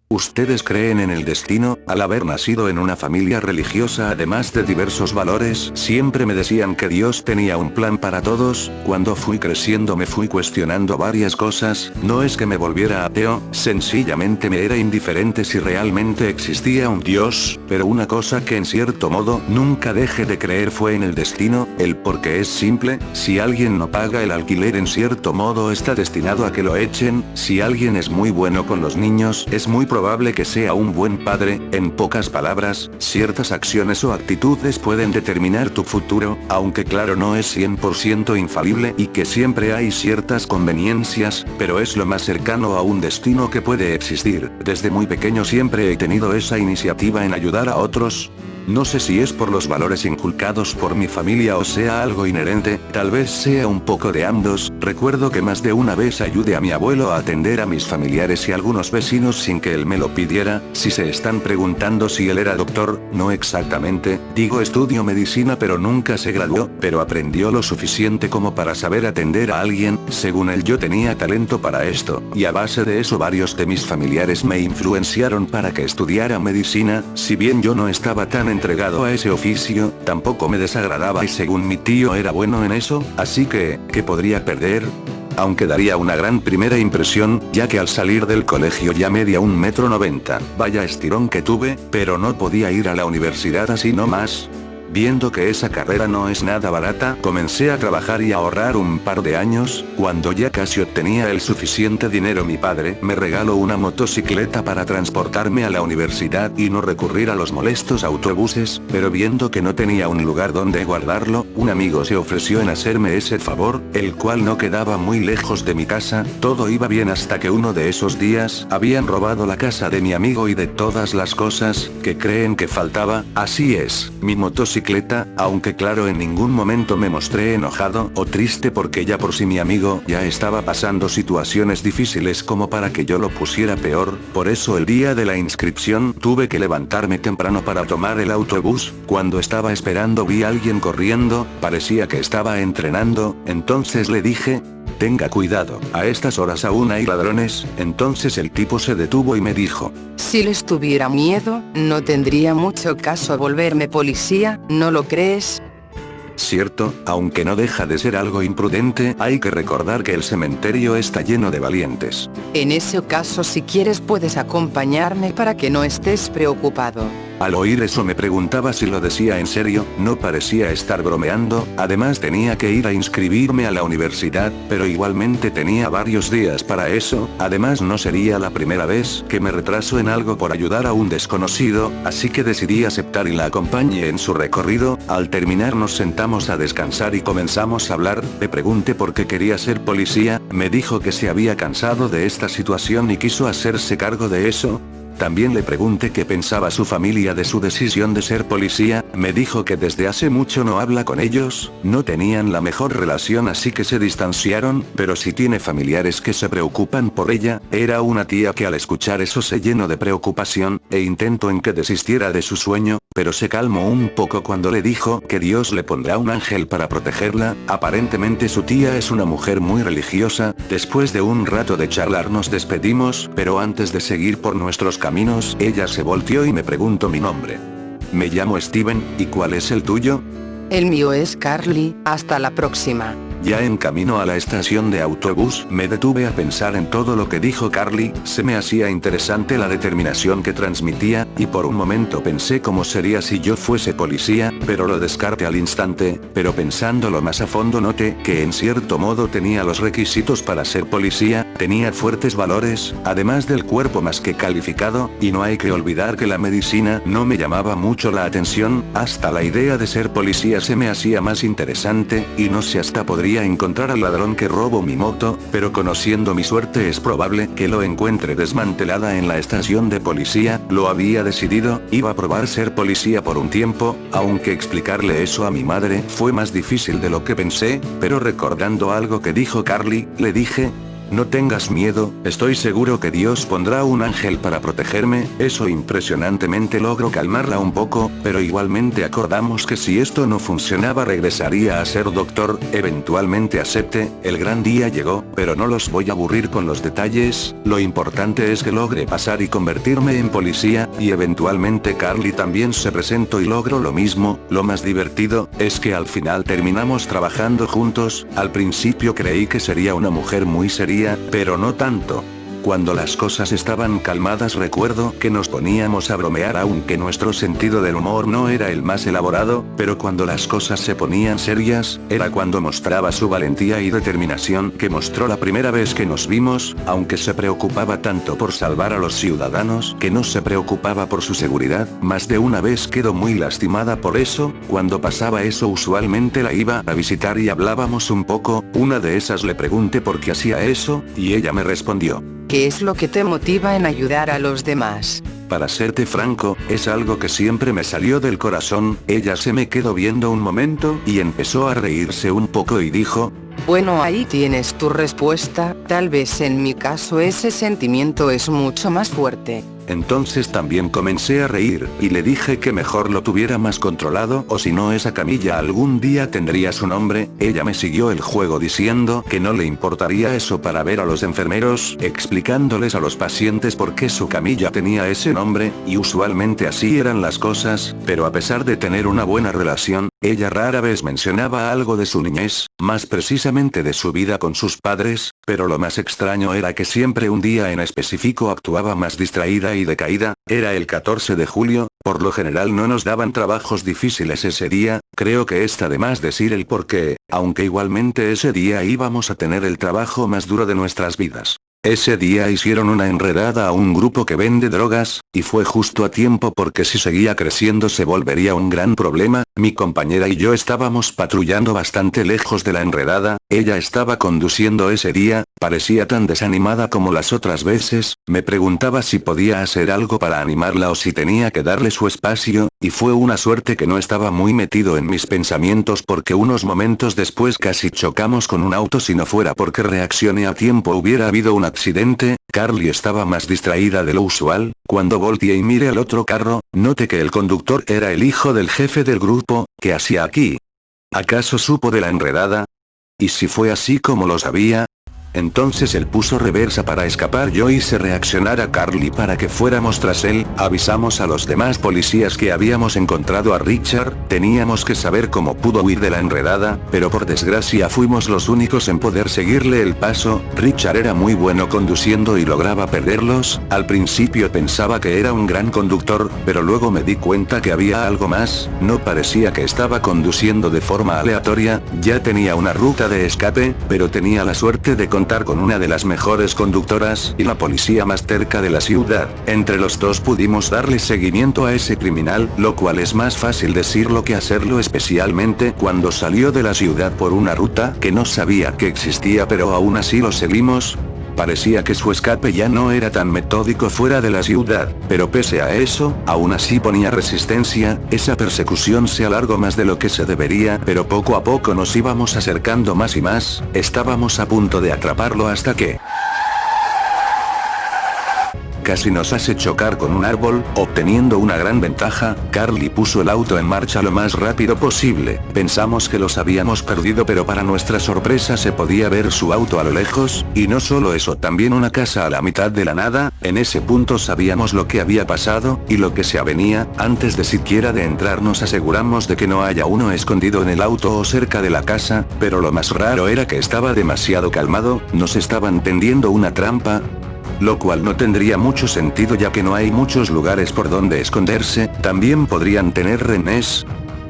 ¿Ustedes creen en el destino? Al haber nacido en una familia religiosa además de diversos valores, siempre me decían que Dios tenía un plan para todos. Cuando fui creciendo me fui cuestionando varias cosas, no es que me volviera ateo, sencillamente me era indiferente si realmente existía un Dios, pero una cosa que en cierto modo nunca dejé de creer fue en el destino. El porqué es simple: si alguien no paga el alquiler en cierto modo está destinado a que lo echen, si alguien es muy bueno con los niños es muy probable que sea un buen padre. En pocas palabras, ciertas acciones o actitudes pueden determinar tu futuro, aunque claro no es 100% infalible y que siempre hay ciertas conveniencias, pero es lo más cercano a un destino que puede existir. Desde muy pequeño siempre he tenido esa iniciativa en ayudar a otros. No sé si es por los valores inculcados por mi familia o sea algo inherente, tal vez sea un poco de ambos. Recuerdo que más de una vez ayudé a mi abuelo a atender a mis familiares y algunos vecinos sin que él me lo pidiera. Si se están preguntando si él era doctor, no exactamente, digo estudió medicina pero nunca se graduó, pero aprendió lo suficiente como para saber atender a alguien. Según él yo tenía talento para esto, y a base de eso varios de mis familiares me influenciaron para que estudiara medicina. Si bien yo no estaba tan entregado a ese oficio, tampoco me desagradaba y según mi tío era bueno en eso, así que, ¿qué podría perder? Aunque daría una gran primera impresión, ya que al salir del colegio ya medía 1,90 m. Vaya estirón que tuve, pero no podía ir a la universidad así nomás. Viendo que esa carrera no es nada barata, comencé a trabajar y a ahorrar un par de años. Cuando ya casi obtenía el suficiente dinero, mi padre me regaló una motocicleta para transportarme a la universidad y no recurrir a los molestos autobuses, pero viendo que no tenía un lugar donde guardarlo, un amigo se ofreció en hacerme ese favor, el cual no quedaba muy lejos de mi casa. Todo iba bien hasta que uno de esos días, habían robado la casa de mi amigo y de todas las cosas que creen que faltaba, así es, mi motocicleta. Aunque claro en ningún momento me mostré enojado o triste porque ya por si mi amigo ya estaba pasando situaciones difíciles como para que yo lo pusiera peor. Por eso el día de la inscripción tuve que levantarme temprano para tomar el autobús. Cuando estaba esperando vi a alguien corriendo, parecía que estaba entrenando, entonces le dije: tenga cuidado, a estas horas aún hay ladrones. Entonces el tipo se detuvo y me dijo: si les tuviera miedo, no tendría mucho caso volverme policía, ¿no lo crees? Cierto, aunque no deja de ser algo imprudente, hay que recordar que el cementerio está lleno de valientes. En ese caso si quieres puedes acompañarme para que no estés preocupado. Al oír eso me preguntaba si lo decía en serio, no parecía estar bromeando. Además tenía que ir a inscribirme a la universidad, pero igualmente tenía varios días para eso. Además no sería la primera vez que me retraso en algo por ayudar a un desconocido, así que decidí aceptar y la acompañé en su recorrido. Al terminar nos sentamos a descansar y comenzamos a hablar. Le pregunté por qué quería ser policía, me dijo que se había cansado de esta situación y quiso hacerse cargo de eso. También le pregunté qué pensaba su familia de su decisión de ser policía, me dijo que desde hace mucho no habla con ellos, no tenían la mejor relación así que se distanciaron, pero sí tiene familiares que se preocupan por ella. Era una tía que al escuchar eso se llenó de preocupación, e intentó en que desistiera de su sueño, pero se calmó un poco cuando le dijo que Dios le pondrá un ángel para protegerla. Aparentemente su tía es una mujer muy religiosa. Después de un rato de charlar nos despedimos, pero antes de seguir por nuestros caminos, ella se volteó y me preguntó mi nombre. Me llamo Steven, ¿y cuál es el tuyo? El mío es Carly, hasta la próxima. Ya en camino a la estación de autobús, me detuve a pensar en todo lo que dijo Carly, se me hacía interesante la determinación que transmitía, y por un momento pensé cómo sería si yo fuese policía, pero lo descarté al instante, pero pensándolo más a fondo noté que en cierto modo tenía los requisitos para ser policía, tenía fuertes valores, además del cuerpo más que calificado, y no hay que olvidar que la medicina no me llamaba mucho la atención, hasta la idea de ser policía se me hacía más interesante, y no sé hasta podría encontrar al ladrón que robó mi moto, pero conociendo mi suerte es probable que lo encuentre desmantelada en la estación de policía. Lo había decidido, iba a probar ser policía por un tiempo, aunque explicarle eso a mi madre fue más difícil de lo que pensé, pero recordando algo que dijo Carly, le dije: No tengas miedo, estoy seguro que Dios pondrá un ángel para protegerme. Eso impresionantemente logró calmarla un poco, pero igualmente acordamos que si esto no funcionaba regresaría a ser doctor. Eventualmente acepté, el gran día llegó, pero no los voy a aburrir con los detalles, lo importante es que logre pasar y convertirme en policía, y eventualmente Carly también se presentó y logró lo mismo. Lo más divertido, es que al final terminamos trabajando juntos. Al principio creí que sería una mujer muy seria, pero no tanto. Cuando las cosas estaban calmadas recuerdo que nos poníamos a bromear aunque nuestro sentido del humor no era el más elaborado, pero cuando las cosas se ponían serias, era cuando mostraba su valentía y determinación que mostró la primera vez que nos vimos, aunque se preocupaba tanto por salvar a los ciudadanos que no se preocupaba por su seguridad. Más de una vez quedó muy lastimada por eso. Cuando pasaba eso usualmente la iba a visitar y hablábamos un poco. Una de esas le pregunté por qué hacía eso, y ella me respondió: ¿qué es lo que te motiva en ayudar a los demás? Para serte franco, es algo que siempre me salió del corazón. Ella se me quedó viendo un momento y empezó a reírse un poco y dijo: bueno, ahí tienes tu respuesta. Tal vez en mi caso ese sentimiento es mucho más fuerte. Entonces también comencé a reír, y le dije que mejor lo tuviera más controlado o si no esa camilla algún día tendría su nombre. Ella me siguió el juego diciendo que no le importaría eso para ver a los enfermeros, explicándoles a los pacientes por qué su camilla tenía ese nombre, y usualmente así eran las cosas, pero a pesar de tener una buena relación, ella rara vez mencionaba algo de su niñez, más precisamente de su vida con sus padres, pero lo más extraño era que siempre un día en específico actuaba más distraída y decaída. Era el 14 de julio, por lo general no nos daban trabajos difíciles ese día. Creo que está de más decir el por qué, aunque igualmente ese día íbamos a tener el trabajo más duro de nuestras vidas. Ese día hicieron una enredada a un grupo que vende drogas, y fue justo a tiempo porque si seguía creciendo se volvería un gran problema. Mi compañera y yo estábamos patrullando bastante lejos de la enredada. Ella estaba conduciendo ese día, parecía tan desanimada como las otras veces. Me preguntaba si podía hacer algo para animarla o si tenía que darle su espacio, y fue una suerte que no estaba muy metido en mis pensamientos porque unos momentos después casi chocamos con un auto. Si no fuera porque reaccioné a tiempo hubiera habido un accidente. Carly estaba más distraída de lo usual. Cuando volteé y miré al otro carro, noté que el conductor era el hijo del jefe del grupo. ¿Qué hacía aquí? ¿Acaso supo de la enredada? ¿Y si fue así como lo sabía? Entonces él puso reversa para escapar. Yo hice reaccionar a Carly para que fuéramos tras él. Avisamos a los demás policías que habíamos encontrado a Richard. Teníamos que saber cómo pudo huir de la enredada, pero por desgracia fuimos los únicos en poder seguirle el paso. Richard era muy bueno conduciendo y lograba perderlos. Al principio pensaba que era un gran conductor, pero luego me di cuenta que había algo más. No parecía que estaba conduciendo de forma aleatoria. Ya tenía una ruta de escape, pero tenía la suerte de contar con una de las mejores conductoras y la policía más cerca de la ciudad. Entre los dos pudimos darle seguimiento a ese criminal, lo cual es más fácil decirlo que hacerlo, especialmente cuando salió de la ciudad por una ruta que no sabía que existía, pero aún así lo seguimos. Parecía que su escape ya no era tan metódico fuera de la ciudad, pero pese a eso, aún así ponía resistencia. Esa persecución se alargó más de lo que se debería, pero poco a poco nos íbamos acercando más y más. Estábamos a punto de atraparlo hasta que casi nos hace chocar con un árbol. Obteniendo una gran ventaja, Carly puso el auto en marcha lo más rápido posible. Pensamos que los habíamos perdido, pero para nuestra sorpresa se podía ver su auto a lo lejos, y no solo eso, también una casa a la mitad de la nada. En ese punto sabíamos lo que había pasado, y lo que se avenía. Antes de siquiera de entrar nos aseguramos de que no haya uno escondido en el auto o cerca de la casa, pero lo más raro era que estaba demasiado calmado. Nos estaban tendiendo una trampa, lo cual no tendría mucho sentido ya que no hay muchos lugares por donde esconderse. También podrían tener rehenes,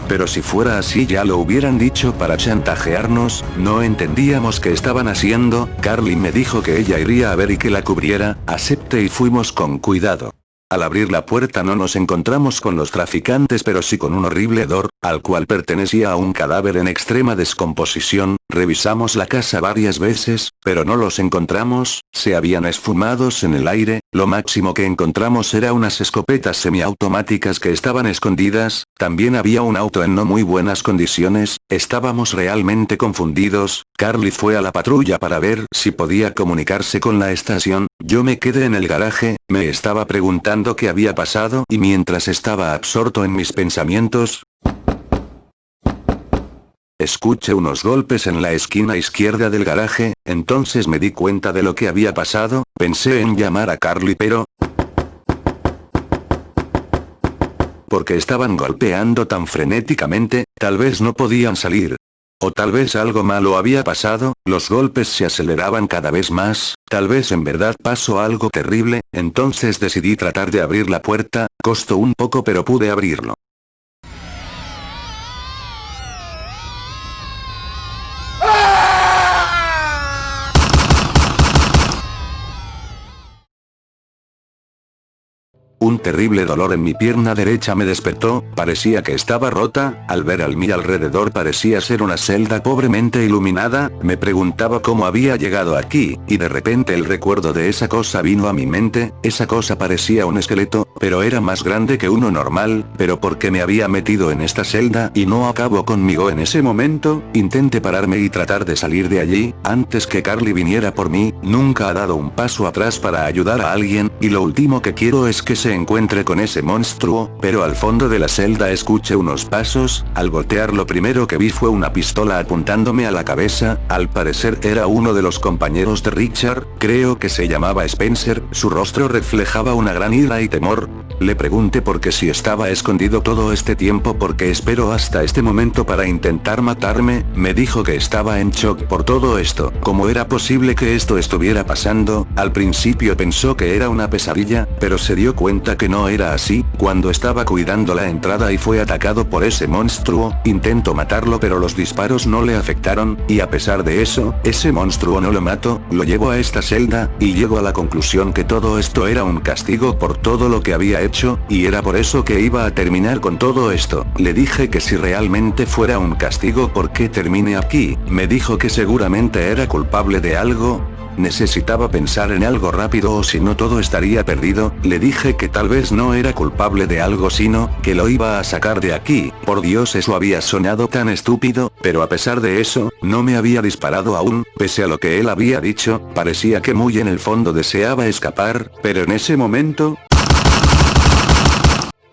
pero si fuera así ya lo hubieran dicho para chantajearnos. No entendíamos qué estaban haciendo. Carly me dijo que ella iría a ver y que la cubriera. Acepté y fuimos con cuidado. Al abrir la puerta no nos encontramos con los traficantes, pero sí con un horrible hedor, al cual pertenecía a un cadáver en extrema descomposición. Revisamos la casa varias veces, pero no los encontramos. Se habían esfumados en el aire. Lo máximo que encontramos era unas escopetas semiautomáticas que estaban escondidas, también había un auto en no muy buenas condiciones, estábamos realmente confundidos. Carly fue a la patrulla para ver si podía comunicarse con la estación, yo me quedé en el garaje, me estaba preguntando qué había pasado y mientras estaba absorto en mis pensamientos, escuché unos golpes en la esquina izquierda del garaje, entonces me di cuenta de lo que había pasado, pensé en llamar a Carly pero porque estaban golpeando tan frenéticamente, tal vez no podían salir. O tal vez algo malo había pasado, los golpes se aceleraban cada vez más, tal vez en verdad pasó algo terrible, entonces decidí tratar de abrir la puerta, costó un poco pero pude abrirlo. Un terrible dolor en mi pierna derecha me despertó, parecía que estaba rota, al ver a mi alrededor parecía ser una celda pobremente iluminada, me preguntaba cómo había llegado aquí, y de repente el recuerdo de esa cosa vino a mi mente, esa cosa parecía un esqueleto, pero era más grande que uno normal, pero ¿por qué me había metido en esta celda y no acabó conmigo en ese momento? Intenté pararme y tratar de salir de allí, antes que Carly viniera por mí, nunca ha dado un paso atrás para ayudar a alguien, y lo último que quiero es que se encuentre con ese monstruo, pero al fondo de la celda escuché unos pasos, al voltear lo primero que vi fue una pistola apuntándome a la cabeza, al parecer era uno de los compañeros de Richard, creo que se llamaba Spencer, su rostro reflejaba una gran ira y temor. Le pregunté por qué si estaba escondido todo este tiempo porque esperó hasta este momento para intentar matarme, me dijo que estaba en shock por todo esto, ¿cómo era posible que esto estuviera pasando? Al principio pensó que era una pesadilla, pero se dio cuenta que no era así, cuando estaba cuidando la entrada y fue atacado por ese monstruo, intentó matarlo pero los disparos no le afectaron, y a pesar de eso, ese monstruo no lo mató, lo llevó a esta celda, y llegó a la conclusión que todo esto era un castigo por todo lo que había hecho, y era por eso que iba a terminar con todo esto. Le dije que si realmente fuera un castigo ¿por qué termine aquí? Me dijo que seguramente era culpable de algo. Necesitaba pensar en algo rápido o si no todo estaría perdido, le dije que tal vez no era culpable de algo sino, que lo iba a sacar de aquí, por Dios eso había sonado tan estúpido, pero a pesar de eso, no me había disparado aún, pese a lo que él había dicho, parecía que muy en el fondo deseaba escapar, pero en ese momento,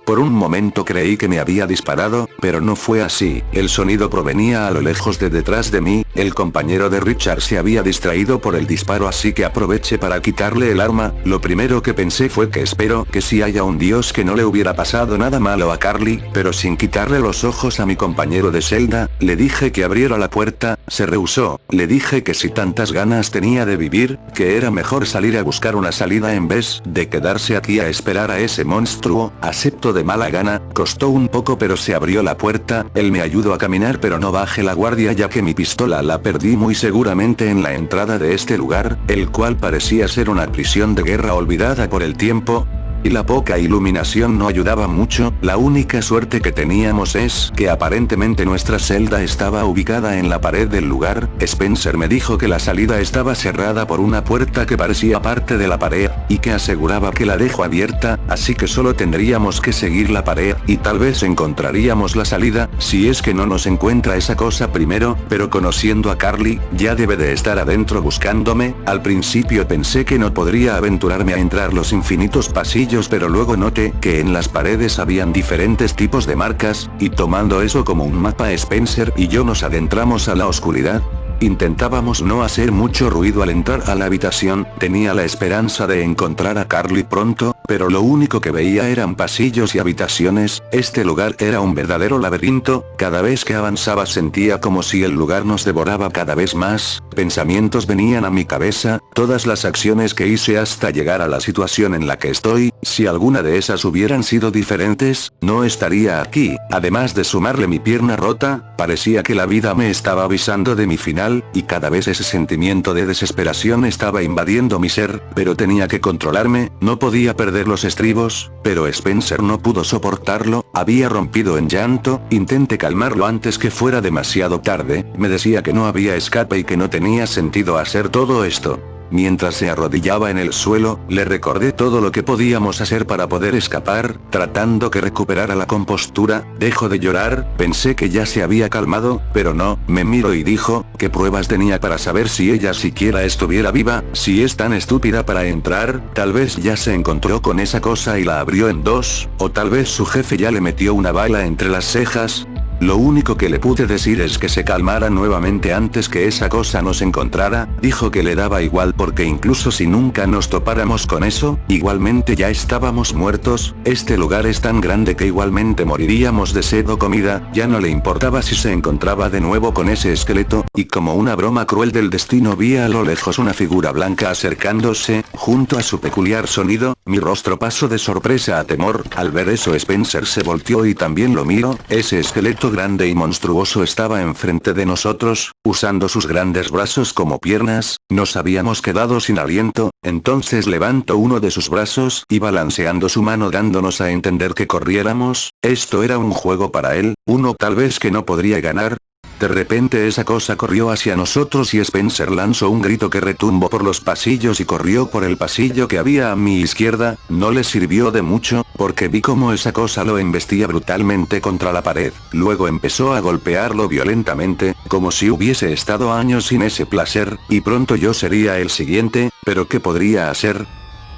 por un momento creí que me había disparado, pero no fue así, el sonido provenía a lo lejos de detrás de mí, el compañero de Richard se había distraído por el disparo así que aproveché para quitarle el arma, lo primero que pensé fue que espero que si haya un dios que no le hubiera pasado nada malo a Carly, pero sin quitarle los ojos a mi compañero de celda, le dije que abriera la puerta, se rehusó, le dije que si tantas ganas tenía de vivir, que era mejor salir a buscar una salida en vez de quedarse aquí a esperar a ese monstruo, acepto de mala gana, costó un poco pero se abrió la puerta, él me ayudó a caminar pero no bajé la guardia ya que mi pistola la perdí muy seguramente en la entrada de este lugar, el cual parecía ser una prisión de guerra olvidada por el tiempo. Y la poca iluminación no ayudaba mucho, la única suerte que teníamos es que aparentemente nuestra celda estaba ubicada en la pared del lugar, Spencer me dijo que la salida estaba cerrada por una puerta que parecía parte de la pared, y que aseguraba que la dejó abierta, así que solo tendríamos que seguir la pared, y tal vez encontraríamos la salida, si es que no nos encuentra esa cosa primero, pero conociendo a Carly, ya debe de estar adentro buscándome, al principio pensé que no podría aventurarme a entrar los infinitos pasillos pero luego noté que en las paredes habían diferentes tipos de marcas, y tomando eso como un mapa Spencer y yo nos adentramos a la oscuridad. Intentábamos no hacer mucho ruido al entrar a la habitación, tenía la esperanza de encontrar a Carly pronto, pero lo único que veía eran pasillos y habitaciones, este lugar era un verdadero laberinto, cada vez que avanzaba sentía como si el lugar nos devoraba cada vez más, pensamientos venían a mi cabeza, todas las acciones que hice hasta llegar a la situación en la que estoy, si alguna de esas hubieran sido diferentes, no estaría aquí, además de sumarle mi pierna rota, parecía que la vida me estaba avisando de mi final, y cada vez ese sentimiento de desesperación estaba invadiendo mi ser, pero tenía que controlarme, no podía perder los estribos, pero Spencer no pudo soportarlo, había rompido en llanto, intenté calmarlo antes que fuera demasiado tarde, me decía que no había escape y que no tenía sentido hacer todo esto. mientras se arrodillaba en el suelo, le recordé todo lo que podíamos hacer para poder escapar, tratando que recuperara la compostura. Dejo de llorar, pensé que ya se había calmado, pero no, me miró y dijo, ¿qué pruebas tenía para saber si ella siquiera estuviera viva? Si es tan estúpida para entrar, tal vez ya se encontró con esa cosa y la abrió en dos, o tal vez su jefe ya le metió una bala entre las cejas. Lo único que le pude decir es que se calmara nuevamente antes que esa cosa nos encontrara. Dijo que le daba igual porque incluso si nunca nos topáramos con eso, igualmente ya estábamos muertos. Este lugar es tan grande que igualmente moriríamos de sed o comida. Ya no le importaba si se encontraba de nuevo con ese esqueleto, y como una broma cruel del destino vi a lo lejos una figura blanca acercándose. Junto a su peculiar sonido, mi rostro pasó de sorpresa a temor. Al ver eso Spencer se volteó y también lo miró. Ese esqueleto grande y monstruoso estaba enfrente de nosotros, usando sus grandes brazos como piernas. Nos habíamos quedado sin aliento, entonces levantó uno de sus brazos y balanceando su mano dándonos a entender que corriéramos. Esto era un juego para él, uno tal vez que no podría ganar. De repente esa cosa corrió hacia nosotros y Spencer lanzó un grito que retumbó por los pasillos y corrió por el pasillo que había a mi izquierda. No le sirvió de mucho, porque vi cómo esa cosa lo embestía brutalmente contra la pared. Luego empezó a golpearlo violentamente, como si hubiese estado años sin ese placer, y pronto yo sería el siguiente, pero ¿qué podría hacer?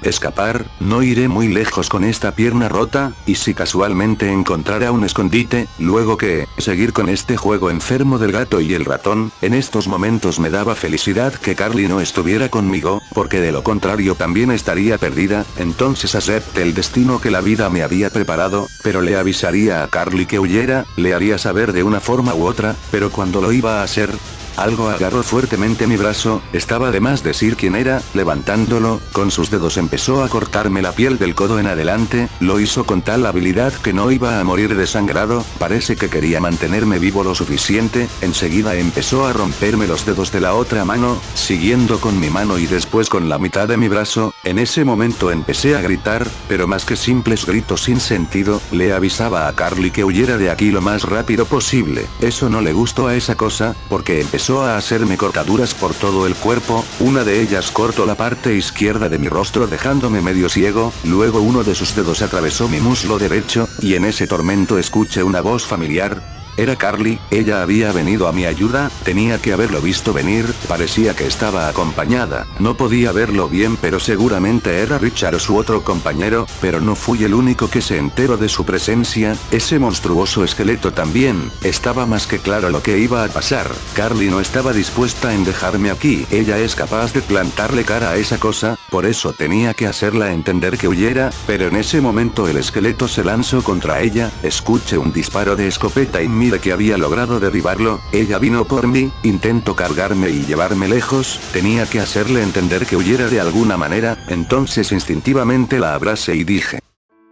Escapar, no iré muy lejos con esta pierna rota, y si casualmente encontrara un escondite, luego que, seguir con este juego enfermo del gato y el ratón. En estos momentos me daba felicidad que Carly no estuviera conmigo, porque de lo contrario también estaría perdida. Entonces acepté el destino que la vida me había preparado, pero le avisaría a Carly que huyera, le haría saber de una forma u otra, pero cuando lo iba a hacer, algo agarró fuertemente mi brazo. Estaba de más decir quién era. Levantándolo, con sus dedos empezó a cortarme la piel del codo en adelante. Lo hizo con tal habilidad que no iba a morir desangrado. Parece que quería mantenerme vivo lo suficiente. Enseguida empezó a romperme los dedos de la otra mano, siguiendo con mi mano y después con la mitad de mi brazo. En ese momento empecé a gritar, pero más que simples gritos sin sentido, le avisaba a Carly que huyera de aquí lo más rápido posible. Eso no le gustó a esa cosa, porque empezó a hacerme cortaduras por todo el cuerpo. Una de ellas cortó la parte izquierda de mi rostro dejándome medio ciego. Luego uno de sus dedos atravesó mi muslo derecho, y en ese tormento escuché una voz familiar. Era Carly. Ella había venido a mi ayuda. Tenía que haberlo visto venir. Parecía que estaba acompañada. No podía verlo bien, pero seguramente era Richard o su otro compañero, pero no fui el único que se enteró de su presencia. Ese monstruoso esqueleto también. Estaba más que claro lo que iba a pasar. Carly no estaba dispuesta en dejarme aquí. Ella es capaz de plantarle cara a esa cosa, por eso tenía que hacerla entender que huyera, pero en ese momento el esqueleto se lanzó contra ella. Escuché un disparo de escopeta y mira que había logrado derribarlo. Ella vino por mí, intentó cargarme y llevarme lejos. Tenía que hacerle entender que huyera de alguna manera. Entonces instintivamente la abracé y dije: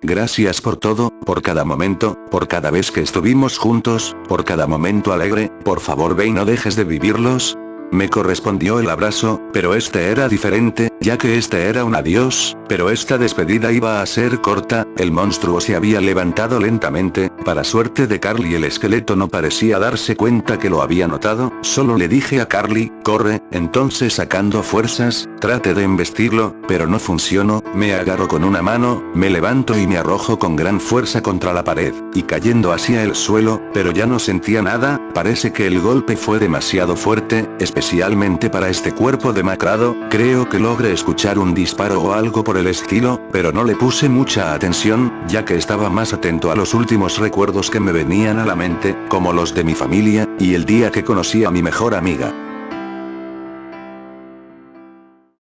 gracias por todo, por cada momento, por cada vez que estuvimos juntos, por cada momento alegre. Por favor ve y no dejes de vivirlos. Me correspondió el abrazo, pero este era diferente, ya que este era un adiós, pero esta despedida iba a ser corta. El monstruo se había levantado lentamente. Para suerte de Carly, el esqueleto no parecía darse cuenta que lo había notado. Solo le dije a Carly: corre. Entonces, sacando fuerzas, traté de embestirlo, pero no funcionó. Me agarro con una mano, me levanto y me arrojo con gran fuerza contra la pared, y cayendo hacia el suelo, pero ya no sentía nada. Parece que el golpe fue demasiado fuerte, especialmente para este cuerpo demacrado. Creo que logré escuchar un disparo o algo por el estilo, pero no le puse mucha atención, ya que estaba más atento a los últimos recuerdos que me venían a la mente, como los de mi familia, y el día que conocí a mi mejor amiga.